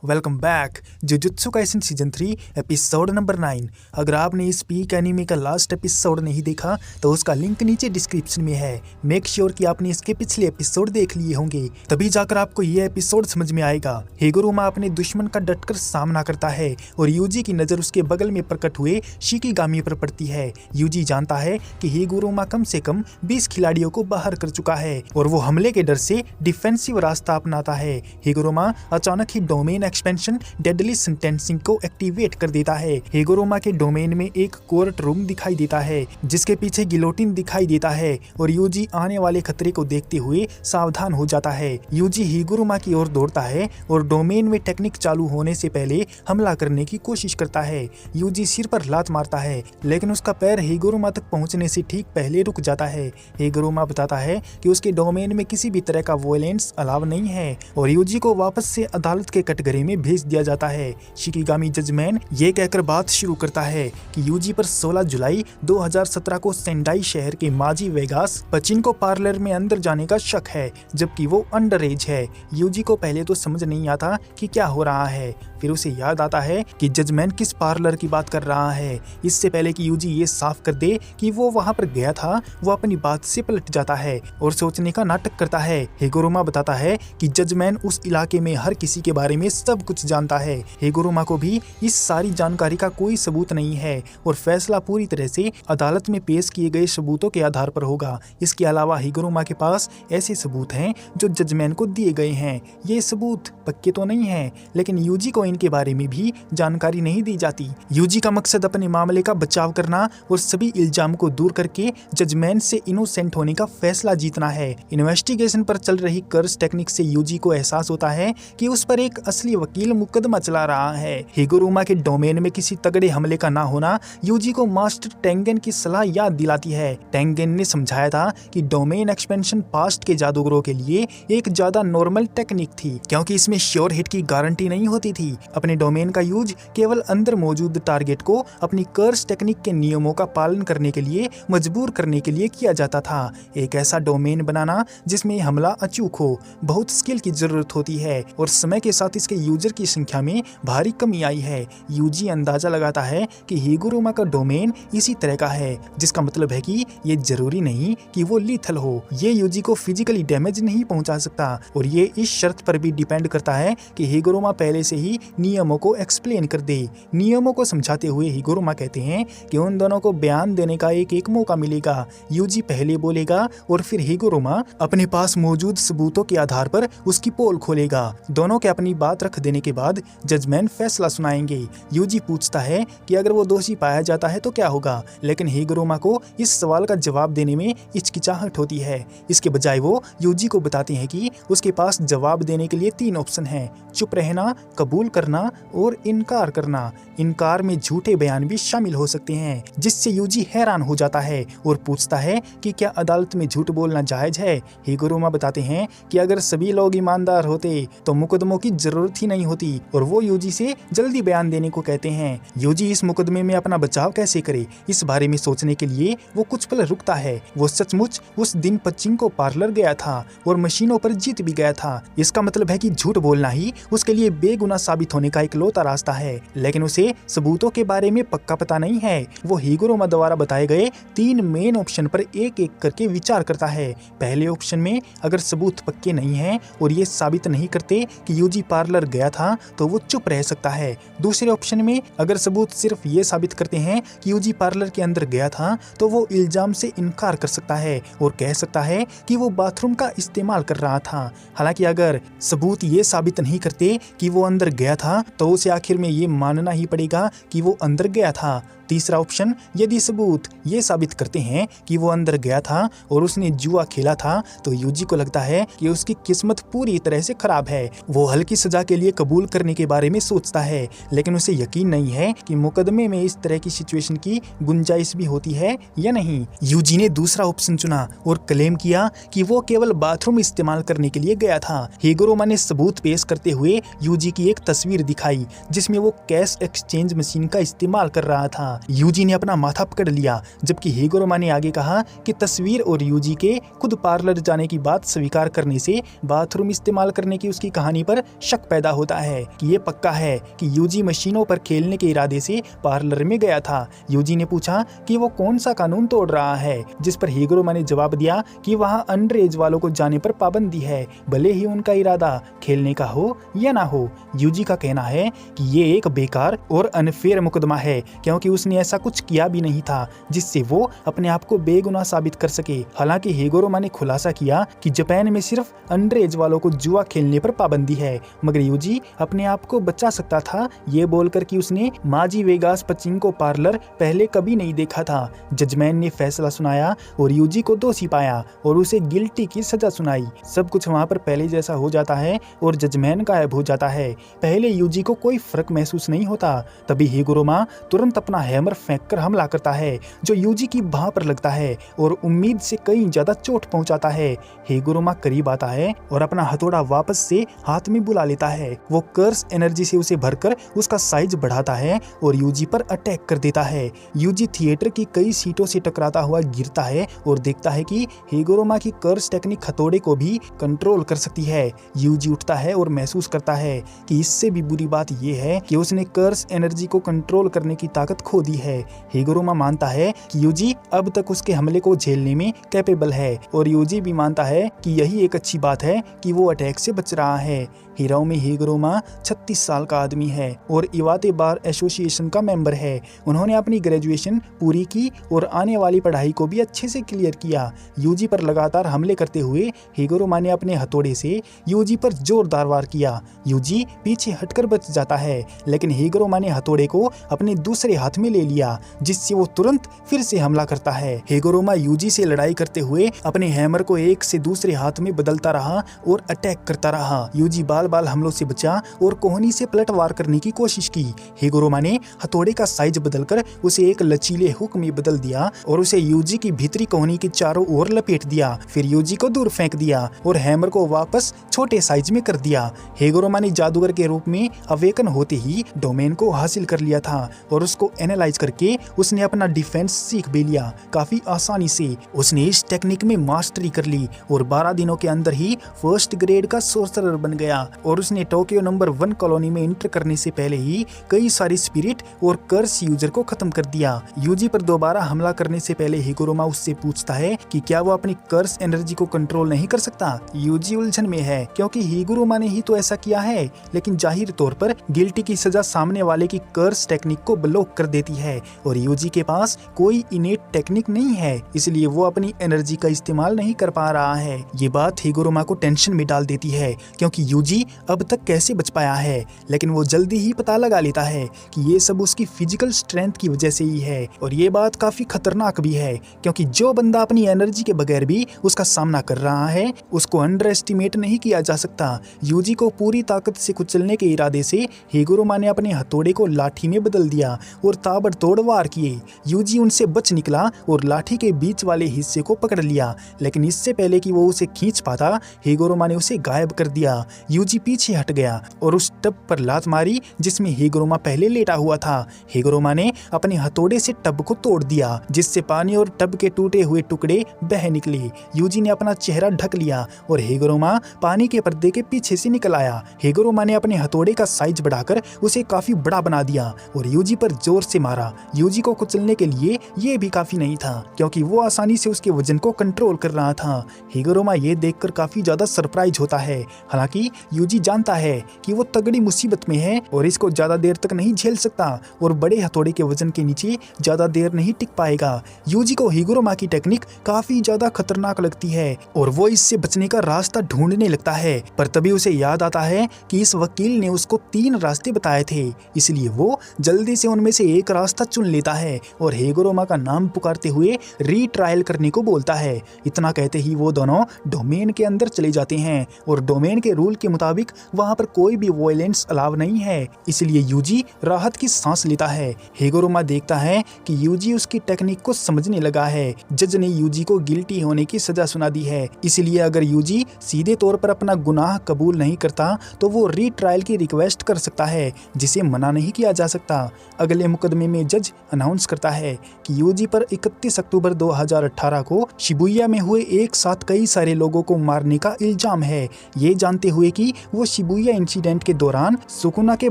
Welcome back. Jujutsu Kaisen season 3 episode number 9। अगर आपने इस पीक एनीमे का लास्ट एपिसोड नहीं देखा तो उसका लिंक नीचे डिस्क्रिप्शन में है। मेक श्योर कि आपने इसके पिछले एपिसोड देख लिए होंगे, तभी जाकर आपको ये एपिसोड समझ में आएगा। हिगुरुमा अपने दुश्मन का डटकर सामना करता है और यूजी की नजर उसके बगल में प्रकट हुए शिकिगामी पर पड़ती है। यूजी जानता है कि हिगुरुमा कम से कम 20 खिलाड़ियों को बाहर कर चुका है और वो हमले के डर से डिफेंसिव रास्ता अपनाता है। हिगुरुमा अचानक ही डोमेन एक्सपेंशन डेडली सेंटेंसिंग को एक्टिवेट कर देता है। हिगुरुमा के डोमेन में एक कोर्ट रूम दिखाई देता है जिसके पीछे गिलोटिन दिखाई देता है और यूजी आने वाले खतरे को देखते हुए सावधान हो जाता है। यूजी हिगुरुमा की ओर दौड़ता है और डोमेन में टेक्निक चालू होने से पहले हमला करने की कोशिश करता है। यूजी सिर पर लात मारता है लेकिन उसका पैर हिगुरुमा तक पहुंचने से ठीक पहले रुक जाता है। हिगुरुमा बताता है कि उसके डोमेन में किसी भी तरह का वायलेंस अलाव नहीं है और यूजी को वापस से अदालत के कटघरे में भेज दिया जाता है। शिकिगामी जजमैन ये कहकर बात शुरू करता है कि यूजी पर 16 जुलाई 2017 को सेंडाई शहर के माजी वेगास पचिनको पार्लर में अंदर जाने का शक है, जबकि वो अंडर एज है। यूजी को पहले तो समझ नहीं आता कि क्या हो रहा है, फिर उसे याद आता है कि जजमैन किस पार्लर की बात कर रहा है। इससे पहले कि यूजी ये साफ कर दे कि वो वहां पर गया था, वो अपनी बात से पलट जाता है और सोचने का नाटक करता है। हिगुरुमा बताता है कि जजमैन उस इलाके में हर किसी के बारे में सब कुछ जानता है। हिगुरुमा को भी इस सारी जानकारी का कोई सबूत नहीं है और फैसला पूरी तरह से अदालत में पेश किए गए सबूतों के आधार पर होगा। इसके अलावा हिगुरुमा के पास ऐसे सबूत हैं जो जजमैन को दिए गए हैं। ये सबूत पक्के तो नहीं है, लेकिन यूजी को इनके बारे में भी जानकारी नहीं दी जाती। यूजी का मकसद अपने मामले का बचाव करना और सभी इल्जाम को दूर करके जजमैन से इनोसेंट होने का फैसला जीतना है। इन्वेस्टिगेशन पर चल रही कर्स टेक्निक से यूजी को एहसास होता है कि उस पर एक असली वकील मुकदमा चला रहा है। हिगुरुमा के डोमेन में किसी तगड़े हमले का ना होना यूजी को मास्टर टेंगेन की सलाह याद दिलाती है। टेंगेन ने समझाया था कि डोमेन एक्सपेंशन पास्ट के जादूगरों के लिए एक ज्यादा नॉर्मल टेक्निक थी, क्योंकि इसमें श्योर हिट की गारंटी नहीं होती थी। अपने डोमेन का यूज केवल अंदर मौजूद टारगेट को अपनी कर्स टेक्निक के नियमों का पालन करने के लिए मजबूर करने के लिए किया जाता था। एक ऐसा डोमेन बनाना जिसमें हमला अचूक हो बहुत स्किल की जरूरत होती है और समय के साथ इसके यूजर की संख्या में भारी कमी आई है। यूजी अंदाजा लगाता है कि हिगुरुमा का डोमेन इसी तरह का है, जिसका मतलब है कि ये जरूरी नहीं कि वो लीथल हो। ये यूजी को फिजिकली डैमेज नहीं पहुंचा सकता और ये इस शर्त पर भी डिपेंड करता है कि हिगुरुमा पहले से ही नियमों को एक्सप्लेन कर दे। नियमों को समझाते हुए हिगुरुमा कहते हैं कि उन दोनों को बयान देने का एक मौका मिलेगा। यूजी पहले बोलेगा और फिर हिगुरुमा अपने पास मौजूद सबूतों के आधार पर उसकी पोल खोलेगा। दोनों के अपनी बात रख देने के बाद जजमैन फैसला सुनाएंगे। यूजी पूछता है कि अगर वो दोषी पाया जाता है तो क्या होगा, लेकिन हिगुरुमा को इस सवाल का जवाब देने में हिचकिचाहट होती है। इसके बजाय वो यूजी को बताते हैं कि उसके पास जवाब देने के लिए 3 ऑप्शन हैं: चुप रहना, कबूल करना और इनकार करना। इनकार में झूठे बयान भी शामिल हो सकते हैं, जिससे यूजी हैरान हो जाता है और पूछता है कि क्या अदालत में झूठ बोलना जायज है। हिगुरुमा बताते हैं कि अगर सभी लोग ईमानदार होते तो मुकदमों की जरूरत ही नहीं होती और वो यूजी से जल्दी बयान देने को कहते हैं। यूजी इस मुकदमे में अपना बचाव कैसे करे, इस बारे में सोचने के लिए वो कुछ पल रुकता है। वो सचमुच उस दिन पचिनको पार्लर गया था और मशीनों पर जीत भी गया था। इसका मतलब है कि झूठ बोलना ही उसके लिए बेगुनाह साबित होने का इकलौता रास्ता है, लेकिन उसे सबूतों के बारे में पक्का पता नहीं है। वो हिगुरुमा द्वारा बताए गए 3 मेन ऑप्शन पर एक-एक करके विचार करता है। पहले ऑप्शन में अगर सबूत पक्के नहीं हैं और ये साबित नहीं करते कि यूजी पार्लर गया था तो वो चुप रह सकता है। दूसरे ऑप्शन में अगर सबूत सिर्फ ये साबित करते हैं कि यूजी पार्लर के अंदर गया था तो वो इल्जाम से इनकार कर सकता है और कह सकता है कि वो बाथरूम का इस्तेमाल कर रहा था। हालांकि अगर सबूत ये साबित नहीं करते कि वो अंदर गया था तो उसे आखिर में ये मानना ही पड़ेगा कि वो अंदर गया था। तीसरा ऑप्शन, यदि सबूत ये साबित करते हैं कि वो अंदर गया था और उसने जुआ खेला था तो यूजी को लगता है कि उसकी किस्मत पूरी तरह से खराब है। वो हल्की सजा के लिए कबूल करने के बारे में सोचता है, लेकिन उसे यकीन नहीं है कि मुकदमे में इस तरह की सिचुएशन की गुंजाइश भी होती है या नहीं। यूजी ने दूसरा ऑप्शन चुना और क्लेम किया कि वो केवल बाथरूम इस्तेमाल करने के लिए गया था। हिगुरुमा ने सबूत पेश करते हुए यूजी की एक तस्वीर दिखाई जिसमें वो कैश एक्सचेंज मशीन का इस्तेमाल कर रहा था। था। यूजी ने अपना माथा पकड़ लिया, जबकि हिगुरोमा ने आगे कहा कि तस्वीर और यूजी के खुद पार्लर जाने की बात स्वीकार करने से बाथरूम इस्तेमाल करने की उसकी कहानी पर शक पैदा होता है कि ये पक्का है कि यूजी मशीनों पर खेलने के इरादे से पार्लर में गया था। यूजी ने पूछा कि वो कौन सा कानून तोड़ रहा है, जिस पर हिगुरोमा ने जवाब दिया कि वहाँ अंडर एज वालों को जाने पर पाबंदी है, भले ही उनका इरादा खेलने का हो या ना हो। यूजी का कहना है कि ये एक बेकार और अनफेयर मुकदमा है, क्योंकि उसने ऐसा कुछ किया भी नहीं था जिससे वो अपने आप को बेगुनाह साबित कर सके। हालांकि हिगुरोमा ने खुलासा किया कि जापान में सिर्फ अंडर एज वालों को जुआ खेलने पर पाबंदी है, मगर यूजी अपने आप को बचा सकता था ये बोलकर कि उसने माजी वेगास पचिंको पार्लर पहले कभी नहीं देखा था। जजमैन ने फैसला सुनाया और यूजी को दोषी पाया और उसे गिल्टी की सजा सुनाई। सब कुछ वहां पर पहले जैसा हो जाता है और जजमैन गायब हो जाता है। पहले यूजी को कोई फर्क महसूस नहीं होता, तभी हिगुरोमा तुरंत अपना हैमर फेंककर हमला करता है जो यूजी की बाह पर लगता है और उम्मीद से कहीं ज्यादा चोट पहुंचाता है। हिगुरोमा करीब आता है और अपना हथौड़ा वापस से हाथ में बुला लेता है। वो कर्स एनर्जी से उसे भरकर उसका साइज बढ़ाता है और यूजी पर अटैक कर देता है। यूजी थिएटर की कई सीटों से टकराता हुआ गिरता है और देखता है कि हिगुरोमा की कर्स टेक्निक हथौड़े को भी कंट्रोल कर सकती है। यूजी उठता है और महसूस करता है कि इससे भी बुरी बात यह है कि उसने कर्स एनर्जी को कंट्रोल करने की ताकत खो दी है। हिगुरोमा मानता है कि यूजी अब तक उसके हमले को झेलने में कैपेबल है और यूजी भी मानता है कि यही एक अच्छी बात है कि वो अटैक से बच रहा है। हिराओमी हिगुरोमा 36 साल का आदमी है और इवाते बार एसोसिएशन का मेंबर है। उन्होंने अपनी ग्रेजुएशन पूरी की और आने वाली पढ़ाई को भी अच्छे से क्लियर किया। यूजी पर लगातार हमले करते हुए हिगुरोमा ने अपने हथौड़े से यूजी पर जोरदार वार किया। यूजी पीछे हटकर बच जाता है, लेकिन हिगुरोमा ने हथौड़े को अपने दूसरे हाथ में ले लिया, जिससे वो तुरंत फिर से हमला करता है। हिगुरोमा यूजी से लड़ाई करते हुए अपने हैमर को एक से दूसरे हाथ में बदलता रहा और अटैक करता रहा। यूजी बाल हमलों से बचा और कोहनी से पलटवार करने की कोशिश की। हिगुरोमा ने हथौड़े का साइज बदलकर उसे एक लचीले हुक में बदल दिया और उसे यूजी की भीतरी कोहनी के चारों ओर लपेट दिया। फिर यूजी को दूर फेंक दिया और हैमर को वापस छोटे साइज में कर दिया। हिगुरोमा ने जादूगर के रूप में अवेकन होते ही डोमेन को हासिल कर लिया था और उसको एनालाइज करके उसने अपना डिफेंस सीख भी लिया। काफी आसानी से उसने इस टेक्निक में मास्टरी कर ली और 12 दिनों के अंदर ही फर्स्ट ग्रेड का सोर्सरर बन गया और उसने टोक्यो नंबर 1 कॉलोनी में एंटर करने से पहले ही कई सारी स्पिरिट और कर्स यूजर को खत्म कर दिया। यूजी पर दोबारा हमला करने से पहले हिगुरोमा उससे पूछता है कि क्या वो अपनी कर्स एनर्जी को कंट्रोल नहीं कर सकता। यूजी उलझन में है क्योंकि हिगुरोमा ने ही तो ऐसा किया है, लेकिन जाहिर तौर पर गिल्टी की सजा सामने वाले की कर्स टेक्निक को ब्लॉक कर देती है और यूजी के पास कोई इनेट टेक्निक नहीं है, इसलिए वो अपनी एनर्जी का इस्तेमाल नहीं कर पा रहा है। ये बात हिगुरोमा को टेंशन में डाल देती है क्योंकि यूजी अब तक कैसे बच पाया है, लेकिन वो जल्दी ही पता लगा लेता है कि ये सब उसकी फिजिकल स्ट्रेंथ की वजह से ही है और ये बात काफी खतरनाक भी है क्योंकि जो बंदा अपनी एनर्जी के बगैर भी उसका सामना कर रहा है उसको अंडर एस्टिमेट नहीं किया जा सकता। यूजी को पूरी ताकत से कुचलने के इरादे से हिगुरोमा ने अपने हथौड़े को लाठी में बदल दिया और ताबड़तोड़ वार किए। यूजी उनसे बच निकला और लाठी के बीच वाले हिस्से को पकड़ लिया, लेकिन इससे पहले कि वो उसे खींच पाता हिगुरोमा ने उसे गायब कर दिया। यूजी पीछे हट गया और उस टब पर लात मारी जिसमें हिगुरोमा पहले लेटा हुआ था। हिगुरोमा ने अपने हथौड़े से टब को तोड़ दिया, जिससे पानी और टब के टूटे हुए टुकड़े बह निकले। यूजी ने अपना चेहरा ढक लिया और हिगुरोमा पानी के पर्दे के पीछे से निकल आया। हिगुरोमा ने अपने हथौड़े का साइज बढ़ाकर उसे काफी बड़ा बना दिया और यूजी पर जोर से मारा। यूजी को कुचलने के लिए ये भी काफी नहीं था क्योंकि वो आसानी से उसके वजन को कंट्रोल कर रहा था। हिगुरोमा ये देखकर काफी ज्यादा सरप्राइज होता है। हालांकि यूजी जानता है कि वो तगड़ी मुसीबत में है और इसको ज्यादा देर तक नहीं झेल सकता और बड़े हथौड़े के वजन के नीचे ज्यादा देर नहीं टिक पाएगा। यूजी को हिगुरोमा की टेक्निक काफी ज्यादा खतरनाक लगती है और वो इससे बचने का रास्ता ढूंढने लगता है, पर तभी उसे याद आता है कि इस वकील ने उसको 3 रास्ते बताए थे, इसलिए वो जल्दी से उनमें से एक रास्ता चुन लेता है और हिगुरोमा का नाम पुकारते हुए रीट्रायल करने को बोलता है। इतना कहते ही वो दोनों डोमेन के अंदर चले जाते हैं और डोमेन के रूल के मुताबिक वहां पर कोई भी वायलेंस अलाव नहीं है, इसलिए यूजी राहत की सांस लेता है। हिगुरोमा देखता है कि यूजी उसकी टेक्निक को समझने लगा है। जज ने यूजी को गिल्टी होने की सजा सुना दी है, इसलिए अगर यूजी सीधे तौर पर अपना गुनाह कबूल नहीं करता तो वो रीट्रायल की रिक्वेस्ट कर सकता है, जिसे मना नहीं किया जा सकता। अगले मुकदमे इतने में जज अनाउंस करता है कि यूजी पर 31 अक्टूबर 2018 को शिबुया में हुए एक साथ कई सारे लोगों को मारने का इल्जाम है। ये जानते हुए कि वो शिबुया इंसिडेंट के दौरान सुकुना के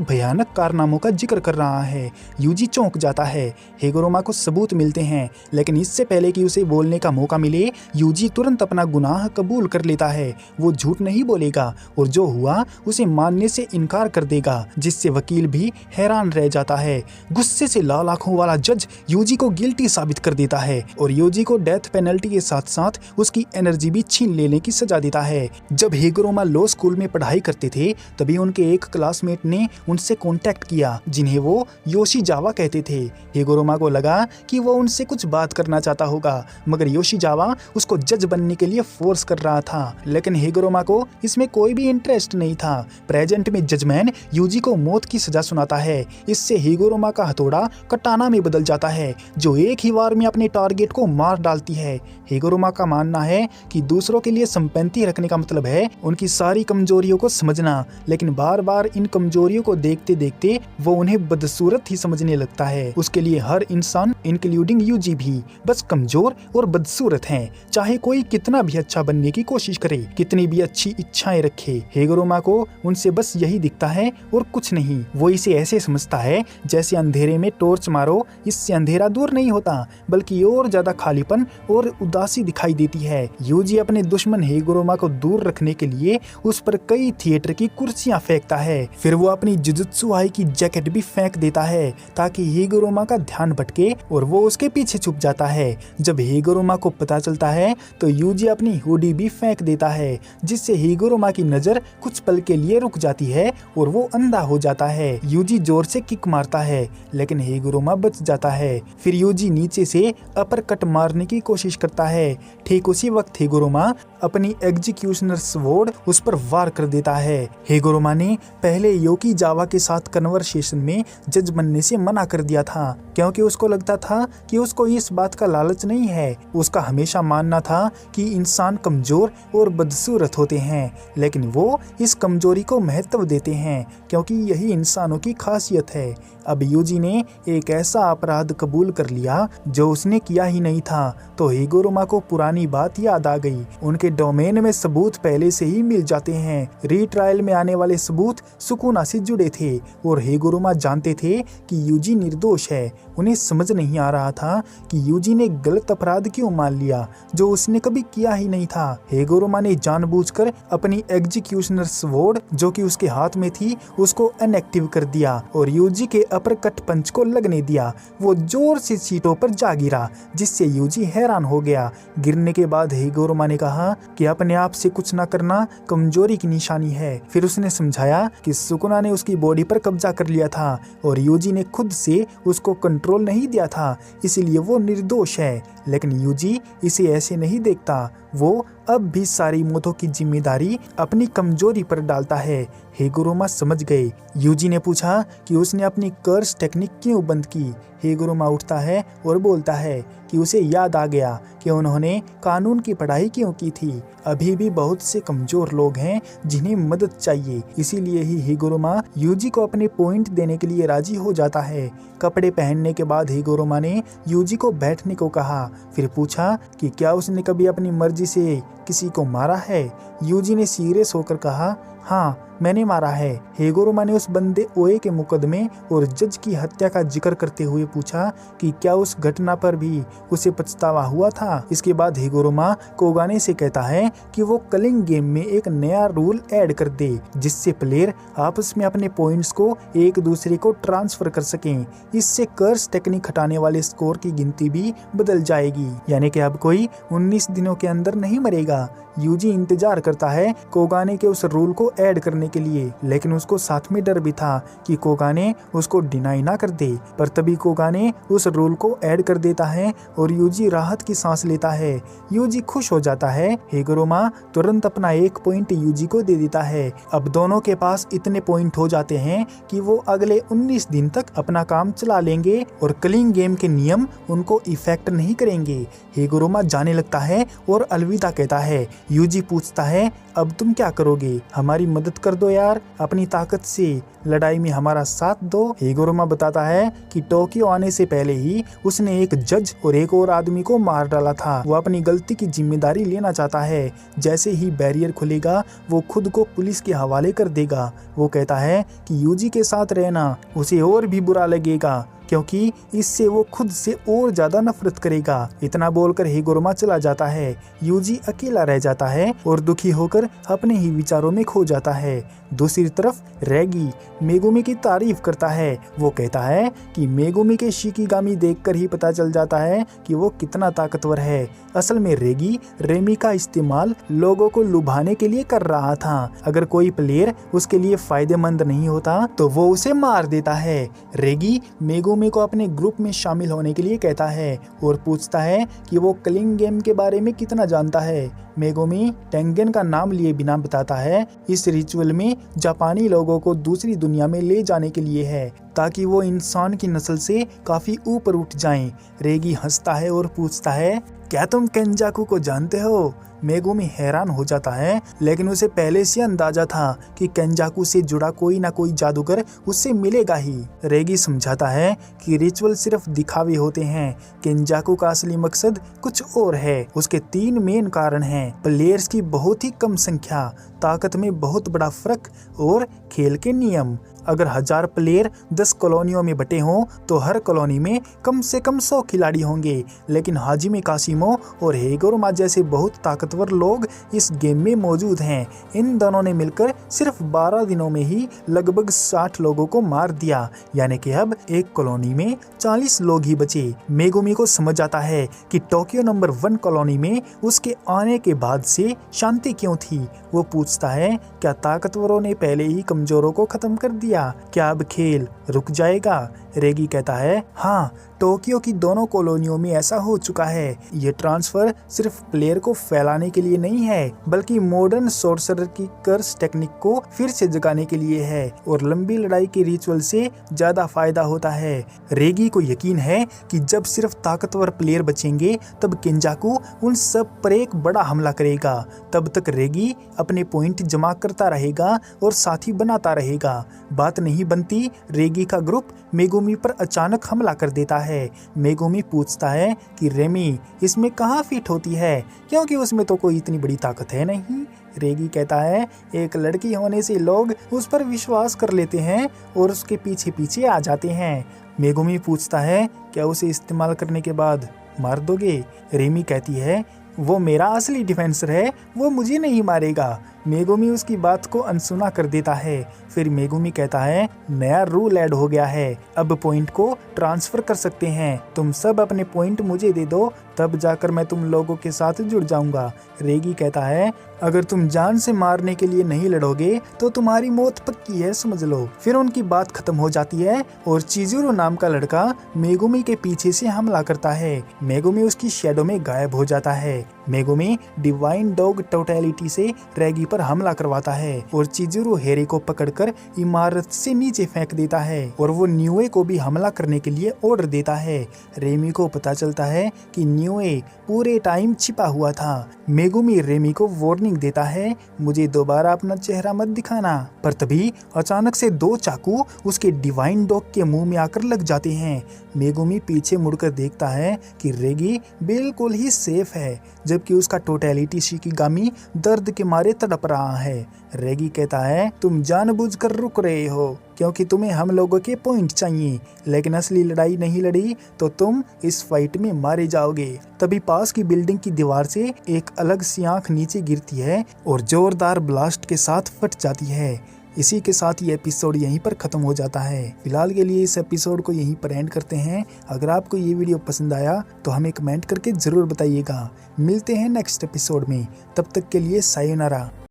भयानक कारनामों का जिक्र कर रहा है, यूजी चौंक जाता है। हिगुरोमा को सबूत मिलते हैं, लेकिन इससे पहले कि उसे बोलने का मौका मिले यूजी तुरंत अपना गुनाह कबूल कर लेता है। वो झूठ नहीं बोलेगा और जो हुआ उसे मानने से इनकार कर देगा, जिससे वकील भी हैरान रह जाता है। गुस्से से लाल आंखों वाला जज यूजी को गिल्टी साबित कर देता है और यूजी को डेथ पेनल्टी के साथ साथ उसकी एनर्जी भी छीन लेने की सजा देता है। जब हिगुरोमा लॉ स्कूल में पढ़ाई करते थे तभी उनके एक क्लासमेट ने उनसे कांटेक्ट किया, जिन्हें वो योशिजावा कहते थे। हिगुरोमा को लगा कि वो उनसे कुछ बात करना चाहता होगा, मगर योशिजावा उसको जज बनने के लिए फोर्स कर रहा था, लेकिन हिगुरोमा को इसमें कोई भी इंटरेस्ट नहीं था। प्रेजेंट में जजमैन यूजी को मौत की सजा सुनाता है। इससे हिगुरोमा का हथौड़ा कटाना में बदल जाता है, जो एक ही वार में अपने टारगेट को मार डालती है। हिगुरोमा का मानना है कि दूसरों के लिए संपैथी रखने का मतलब है उनकी सारी कमजोरियों को समझना, लेकिन बार बार इन कमजोरियों को देखते देखते वो उन्हें बदसूरत ही समझने लगता है। उसके लिए हर इंसान इंक्लूडिंग यूजी भी बस कमजोर और बदसूरत हैं, चाहे कोई कितना भी अच्छा बनने की कोशिश करे, कितनी भी अच्छी इच्छाएं रखे। हिगुरोमा को उनसे बस यही दिखता है और कुछ नहीं। वो इसे ऐसे समझता है जैसे अंधेरे में टॉर्च मारो, इससे अंधेरा दूर नहीं होता बल्कि और ज्यादा खालीपन और उदासी दिखाई देती है। यूजी अपने दुश्मन हिगुरोमा को दूर रखने के लिए उस पर कई थिएटर की कुर्सियां फेंकता है। फिर वो अपनी जुजुत्सु आई की जैकेट भी फेंक देता है ताकि हिगुरोमा का ध्यान भटके और वो उसके पीछे छुप जाता है। जब हिगुरोमा को पता चलता है तो यूजी अपनी हुडी भी फेंक देता है, जिससे हिगुरोमा की नजर कुछ पल के लिए रुक जाती है और वो अंधा हो जाता है। यूजी जोर से किक मारता है लेकिन हिगुरोमा बच जाता है। फिर यूजी नीचे से अपर कट मारने की कोशिश करता है। ठीक उसी वक्त हिगुरोमा अपनी एग्जीक्यूशनर स्वॉर्ड उस पर वार कर देता है। हिगुरोमा ने पहले योशिजावा के साथ कन्वर्सेशन में जज बनने से मना कर दिया था, क्योंकि उसको लगता था कि उसको इस बात का लालच नहीं है। उसका हमेशा मानना था कि इंसान कमजोर और बदसूरत होते हैं, लेकिन वो इस कमजोरी को महत्व देते हैं क्योंकि यही इंसानों की खासियत है। अब यूजी ने एक ऐसा अपराध कबूल कर लिया जो उसने किया ही नहीं था, तो हिगुरोमा को पुरानी बात याद आ गई। उनके डोमेन में सबूत पहले से ही मिल जाते हैं। रीट्रायल में आने वाले सबूत सुकुना से जुड़े थे और हिगुरोमा जानते थे कि यूजी निर्दोष है। उन्हें समझ नहीं आ रहा था कि यूजी ने गलत अपराध क्यों मान लिया जो उसने कभी किया ही नहीं था। हिगुरोमा ने जानबूझकर अपनी एग्जीक्यूशनर स्वॉर्ड जो कि उसके हाथ में थी उसको इनएक्टिव कर दिया और यूजी के अपर कट पंच को लगने दिया। वो जोर से सीटों पर जा गिरा, जिससे यूजी हैरान हो गया। गिरने के बाद हिगुरोमा ने कहा कि अपने आप से कुछ न करना कमजोरी की निशानी है। फिर उसने समझाया कि सुकुना ने उसकी बॉडी पर कब्जा कर लिया था और यूजी ने खुद से उसको कंट्रोल नहीं दिया था, इसलिए वो निर्दोष है। लेकिन यूजी इसे ऐसे नहीं देखता। वो अब भी सारी मौतों की जिम्मेदारी अपनी कमजोरी पर डालता है। हिगुरोमा समझ गए। यूजी ने पूछा कि उसने अपनी कर्स टेक्निक क्यों बंद की। हिगुरोमा उठता है और बोलता है कि उसे याद आ गया कि उन्होंने कानून की पढ़ाई क्यों की थी। अभी भी बहुत से कमजोर लोग हैं जिन्हें मदद चाहिए, इसीलिए ही हिगुरोमा यूजी को अपने पॉइंट देने के लिए राजी हो जाता है। कपड़े पहनने के बाद हिगुरोमा ने यूजी को बैठने को कहा। फिर पूछा कि क्या उसने कभी अपनी मर्जी से किसी को मारा है। यूजी ने सीरियस होकर कहा, हाँ मैंने मारा है। हिगुरोमा ने उस बंदे ओए के मुकदमे और जज की हत्या का जिक्र करते हुए पूछा कि क्या उस घटना पर भी उसे पछतावा हुआ था। इसके बाद हिगुरोमा कोगाने से कहता है कि वो कलिंग गेम में एक नया रूल ऐड कर दे, जिससे प्लेयर आपस में अपने पॉइंट्स को एक दूसरे को ट्रांसफर कर सकें। इससे कर्स टेक्निक हटाने वाले स्कोर की गिनती भी बदल जाएगी, यानी कि अब कोई 19 दिनों के अंदर नहीं मरेगा। यूजी इंतजार करता है कोगाने के उस रूल को ऐड करने के लिए, लेकिन उसको साथ में डर भी था कि कोगाने उसको डिनाई ना कर दे। पर तभी कोगाने उस रूल को ऐड कर देता है और यूजी राहत की सांस लेता है। यूजी खुश हो जाता है। हिगुरोमा तुरंत अपना 1 पॉइंट यूजी को दे देता है। अब दोनों के पास इतने पॉइंट हो जाते हैं कि वो अगले 19 दिन तक अपना काम चला लेंगे और कलिंग गेम के नियम उनको इफेक्ट नहीं करेंगे। हिगुरोमा जाने लगता है और अलविदा कहता है। यूजी पूछता है, अब तुम क्या करोगे? हमारी हमारी मदद कर दो यार, अपनी ताकत से लड़ाई में हमारा साथ दो। हिगुरमा बताता है कि टोक्यो आने से पहले ही उसने एक जज और एक और आदमी को मार डाला था। वो अपनी गलती की जिम्मेदारी लेना चाहता है। जैसे ही बैरियर खुलेगा वो खुद को पुलिस के हवाले कर देगा। वो कहता है कि यूजी के साथ रहना उसे और भी बुरा लगेगा, क्योंकि इससे वो खुद से और ज्यादा नफरत करेगा। इतना बोलकर हिगुरमा चला जाता है। यूजी अकेला रह जाता है और दुखी होकर अपने ही विचारों में खो जाता है। दूसरी तरफ रेगी मेगुमी की तारीफ करता है। वो कहता है कि मेगुमी के शिकिगामी देखकर ही पता चल जाता है कि वो कितना ताकतवर है। असल में रेमी का इस्तेमाल लोगों को लुभाने के लिए कर रहा था। अगर कोई प्लेयर उसके लिए फायदेमंद नहीं होता तो वो उसे मार देता है। रेगी मेगुमी को अपने ग्रुप में शामिल होने के लिए कहता है और पूछता है कि वो क्लिंग गेम के बारे में कितना जानता है। मेगुमी टेंगेन का नाम लिए बिना बताता है इस रिचुअल में जापानी लोगों को दूसरी दुनिया में ले जाने के लिए है, ताकि वो इंसान की नस्ल से काफी ऊपर उठ जाएं। रेगी हंसता है और पूछता है, क्या तुम केंजाकू को जानते हो? मेगुमी हैरान हो जाता है, लेकिन उसे पहले से अंदाजा था कि केंजाकू से जुड़ा कोई ना कोई जादूगर उससे मिलेगा ही। रेगी समझाता है कि रिचुअल सिर्फ दिखावे होते हैं, केंजाकू का असली मकसद कुछ और है। उसके 3 मेन कारण हैं: प्लेयर्स की बहुत ही कम संख्या, ताकत में बहुत बड़ा फर्क और खेल के नियम। अगर 1000 प्लेयर 10 कॉलोनियों में बटे हों तो हर कॉलोनी में कम से कम 100 खिलाड़ी होंगे, लेकिन हाजिमे कासिमो और हिगुरमा जैसे बहुत ताकतवर लोग इस गेम में मौजूद हैं। इन दोनों ने मिलकर सिर्फ 12 दिनों में ही लगभग 60 लोगों को मार दिया, यानी कि अब एक कॉलोनी में 40 लोग ही बचे। मेगुमी को समझ आता है कि टोक्यो नंबर 1 कॉलोनी में उसके आने के बाद से शांति क्यों थी। वो पूछता है, क्या ताकतवरों ने पहले ही कमजोरों को खत्म कर दिया? क्या अब खेल रुक जाएगा? रेगी कहता है, हाँ, टोक्यो की दोनों कॉलोनियों में ऐसा हो चुका है। ये ट्रांसफर सिर्फ प्लेयर को फैलाने के लिए नहीं है, बल्कि मॉडर्न सोर्सरर की कर्स टेक्निक को फिर से जगाने के लिए है और लंबी लड़ाई के रिचुअल से ज्यादा फायदा होता है। रेगी को यकीन है कि जब सिर्फ ताकतवर प्लेयर बचेंगे तब केंजाकू उन सब पर एक बड़ा हमला करेगा। तब तक रेगी अपने पॉइंट जमा करता रहेगा और साथी बनाता रहेगा। बात नहीं बनती, रेगी का ग्रुप मेगुमी पर अचानक हमला कर देता है। मेगुमी पूछता है कि रेमी इसमें कहाँ फिट होती है, क्योंकि उसमें तो कोई इतनी बड़ी ताकत है नहीं। रेगी कहता है, एक लड़की होने से लोग उस पर विश्वास कर लेते हैं और उसके पीछे पीछे आ जाते हैं। मेगुमी पूछता है, क्या उसे इस्तेमाल करने के बाद मार दोगे? रेमी कहती है, वो मेरा असली डिफेंसर है, वो मुझे नहीं मारेगा। मेगुमी उसकी बात को अनसुना कर देता है। फिर मेगुमी कहता है, नया रूल ऐड हो गया है, अब पॉइंट को ट्रांसफर कर सकते हैं। तुम सब अपने पॉइंट मुझे दे दो, तब जाकर मैं तुम लोगों के साथ जुड़ जाऊंगा। रेगी कहता है, अगर तुम जान से मारने के लिए नहीं लड़ोगे तो तुम्हारी मौत पक्की है, समझ लो। फिर उनकी बात खत्म हो जाती है और चिजुरो नाम का लड़का मेगुमी के पीछे से हमला करता है। मेगुमी उसकी शैडो में गायब हो जाता है। मेगुमी डिवाइन डॉग टोटलिटी से रेगी पर हमला करवाता है और चिजुरो हेरे को पकड़कर इमारत से नीचे फेंक देता है और वो न्यूए को भी हमला करने के लिए ऑर्डर देता है। रेमी को पता चलता है कि न्यूए पूरे टाइम छिपा हुआ था। मेगुमी रेमी को वार्निंग देता है, मुझे दोबारा अपना चेहरा मत दिखाना। पर तभी अचानक से 2 चाकू उसके डिवाइन डॉग के मुंह में आकर लग जाते हैं। मेगुमी पीछे मुड़कर देखता है कि रेगी बिल्कुल ही सेफ है, जबकि उसका टोटलिटी शिकिगामी दर्द के मारे तड़प रहा है। रेगी कहता है, तुम जानबूझकर रुक रहे हो क्योंकि तुम्हें हम लोगों के पॉइंट चाहिए, लेकिन असली लड़ाई नहीं लड़ी तो तुम इस फाइट में मारे जाओगे। तभी पास की बिल्डिंग की दीवार से एक अलग सी आंख नीचे गिरती है और जोरदार ब्लास्ट के साथ फट जाती है। इसी के साथ ये एपिसोड यहीं पर खत्म हो जाता है। फिलहाल के लिए इस एपिसोड को यहीं पर एंड करते हैं। अगर आपको ये वीडियो पसंद आया तो हमें कमेंट करके जरूर बताइएगा। मिलते हैं नेक्स्ट एपिसोड में, तब तक के लिए सायोनारा।